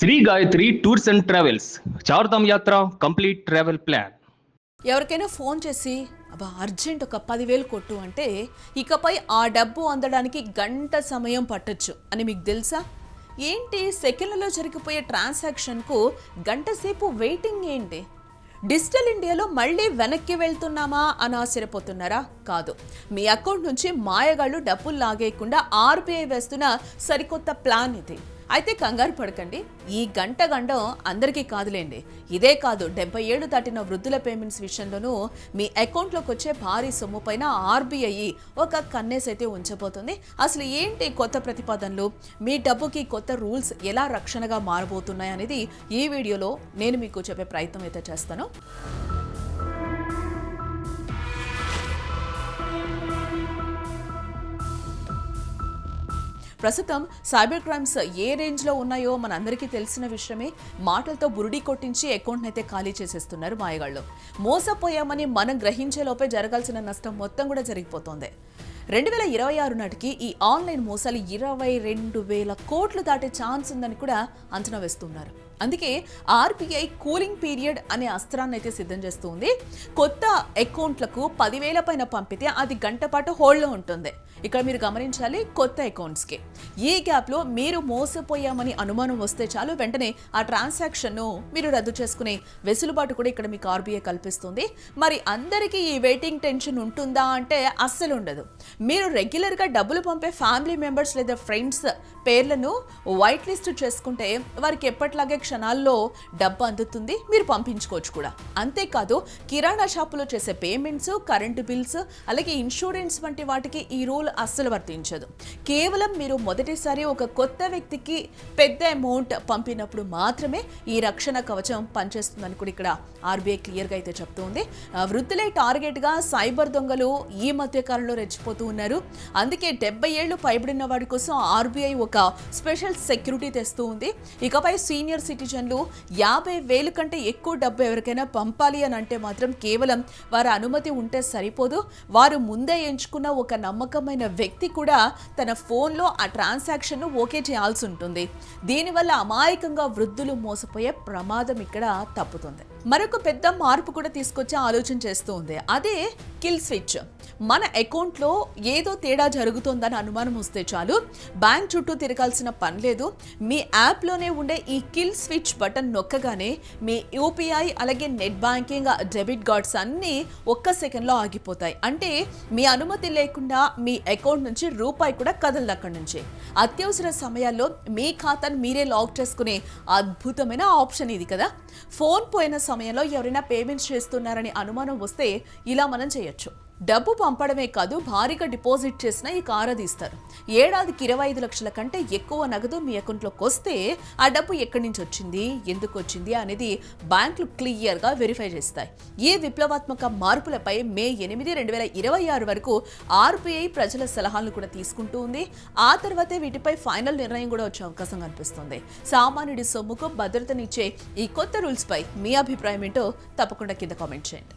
Shri Gayatri tours and travels Chardham యాత్ర complete travel plan. ఎవరికైనా phone చేసి అబ్బా అర్జెంట్ ఒక 10,000 కొట్టు అంటే ఇకపై ఆ డబ్బు అందడానికి గంట సమయం పట్టొచ్చు అని మీకు తెలుసా? ఏంటి సెకండ్లలో జరిగిపోయే ట్రాన్సాక్షన్కు గంట సేపు వెయిటింగ్ ఏంటి? డిజిటల్ ఇండియాలో మళ్ళీ వెనక్కి వెళ్తున్నామా అని ఆశ్చర్యపోతున్నారా? కాదు, మీ అకౌంట్ నుంచి మాయగాళ్ళు డబ్బులు లాగేయకుండా ఆర్బీఐ వేస్తున్న సరికొత్త ప్లాన్ ఇది. అయితే కంగారు పడకండి, ఈ గండం అందరికీ కాదులేండి. ఇదే కాదు, 70 ఏళ్లు దాటిన వృద్ధుల పేమెంట్స్ విషయంలోనూ మీ అకౌంట్లోకి వచ్చే భారీ సొమ్ము పైన ఆర్బీఐ ఒక కన్నేసి అయితే ఉంచబోతుంది. అసలు ఏంటి కొత్త ప్రతిపాదనలు, మీ డబ్బుకి కొత్త రూల్స్ ఎలా రక్షణగా మారబోతున్నాయి అనేది ఈ వీడియోలో నేను మీకు చెప్పే ప్రయత్నం అయితే చేస్తాను. ప్రస్తుతం సైబర్ క్రైమ్స్ ఏ రేంజ్లో ఉన్నాయో మనందరికీ తెలిసిన విషయమే. మాటలతో బురుడి కొట్టించి అకౌంట్ని అయితే ఖాళీ చేసేస్తున్నారు మాయగాళ్ళు. మోసపోయామని మనం గ్రహించే లోపే జరగాల్సిన నష్టం మొత్తం కూడా జరిగిపోతుంది. 2026 నాటికి ఈ ఆన్లైన్ మోసాలు 22,000 కోట్లు దాటే ఛాన్స్ ఉందని కూడా అంచనా వేస్తున్నారు. అందుకే ఆర్బీఐ కూలింగ్ పీరియడ్ అనే అస్త్రాన్ని అయితే సిద్ధం చేస్తుంది. కొత్త అకౌంట్లకు 10,000 పైన పంపితే అది గంట పాటు హోల్డ్లో ఉంటుంది. ఇక్కడ మీరు గమనించాలి, కొత్త అకౌంట్స్కి ఈ గ్యాప్లో మీరు మోసపోయామని అనుమానం వస్తే చాలు, వెంటనే ఆ ట్రాన్సాక్షన్ను మీరు రద్దు చేసుకునే వెసులుబాటు కూడా ఇక్కడ మీకు ఆర్బీఐ కల్పిస్తుంది. మరి అందరికీ ఈ వెయిటింగ్ టెన్షన్ ఉంటుందా అంటే అస్సలు ఉండదు. మీరు రెగ్యులర్గా డబ్బులు పంపే ఫ్యామిలీ మెంబర్స్ లేదా ఫ్రెండ్స్ పేర్లను వైట్ లిస్ట్ చేసుకుంటే వారికి ఎప్పటిలాగే క్షణాల్లో డబ్బు అందుతుంది, మీరు పంపించుకోవచ్చు కూడా. అంతేకాదు, కిరాణా షాపులో చేసే పేమెంట్స్, కరెంటు బిల్స్, అలాగే ఇన్సూరెన్స్ వంటి వాటికి ఈ రూల్ అస్సలు వర్తించదు. కేవలం మీరు మొదటిసారి ఒక కొత్త వ్యక్తికి పెద్ద అమౌంట్ పంపినప్పుడు మాత్రమే ఈ రక్షణ కవచం పనిచేస్తుందని కూడా ఇక్కడ ఆర్బీఐ క్లియర్గా అయితే చెప్తుంది. వృద్ధులే టార్గెట్గా సైబర్ దొంగలు ఈ మధ్య కాలంలో రెచ్చిపోతూ ఉన్నారు. అందుకే 70 ఏళ్లు పైబడిన వాడి కోసం ఆర్బీఐ ఒక స్పెషల్ సెక్యూరిటీ తెస్తూ ఉంది. ఇకపై సీనియర్ సిటిజన్లు 50,000 కంటే ఎక్కువ డబ్బు ఎవరికైనా పంపాలి అని అంటే మాత్రం కేవలం వారి అనుమతి ఉంటే సరిపోదు. వారు ముందే ఎంచుకున్న ఒక నమ్మకమైన వ్యక్తి కూడా తన ఫోన్లో ఆ ట్రాన్సాక్షన్ ఓకే చేయాల్సి ఉంటుంది. దీనివల్ల అమాయకంగా వృద్ధులు మోసపోయే ప్రమాదం ఇక్కడ తప్పుతుంది. మరొక పెద్ద మార్పు కూడా తీసుకొచ్చే ఆలోచన చేస్తూ ఉంది. అదే కిల్ స్విచ్. మన అకౌంట్లో ఏదో తేడా జరుగుతోందని అనుమానం వస్తే చాలు, బ్యాంక్ చుట్టూ తిరగాల్సిన పని లేదు. మీ యాప్లోనే ఉండే ఈ కిల్ స్విచ్ బటన్ నొక్కగానే మీ యూపీఐ అలాగే నెట్ బ్యాంకింగ్ డెబిట్ కార్డ్స్ అన్నీ ఒక్క సెకండ్లో ఆగిపోతాయి. అంటే మీ అనుమతి లేకుండా మీ అకౌంట్ నుంచి రూపాయి కూడా కదలదు అక్కడి నుంచి. అత్యవసర సమయాల్లో మీ ఖాతాను మీరే లాక్ చేసుకునే అద్భుతమైన ఆప్షన్ ఇది కదా. ఫోన్ పోయిన సమయంలో ఎవరైనా పేమెంట్స్ చేస్తున్నారని అనుమానం వస్తే ఇలా మనం చేయొచ్చు. డబ్బు పంపడమే కాదు, భారీగా డిపాజిట్ చేసినా ఈ కారదీస్తారు. ఏడాదికి 25 లక్షల కంటే ఎక్కువ నగదు మీ అకౌంట్లోకి వస్తే ఆ డబ్బు ఎక్కడి నుంచి వచ్చింది, ఎందుకు వచ్చింది అనేది బ్యాంకులు క్లియర్గా వెరిఫై చేస్తాయి. ఈ విప్లవాత్మక మార్పులపై మే 8, 2026 వరకు ఆర్బీఐ ప్రజల సలహాలను కూడా తీసుకుంటూ ఉంది. ఆ తర్వాతే వీటిపై ఫైనల్ నిర్ణయం కూడా వచ్చే అవకాశం కనిపిస్తుంది. సామాన్యుడి సొమ్ముకు భద్రతనిచ్చే ఈ కొత్త రూల్స్ పై మీ అభిప్రాయం ఏంటో తప్పకుండా కింద కామెంట్ చేయండి.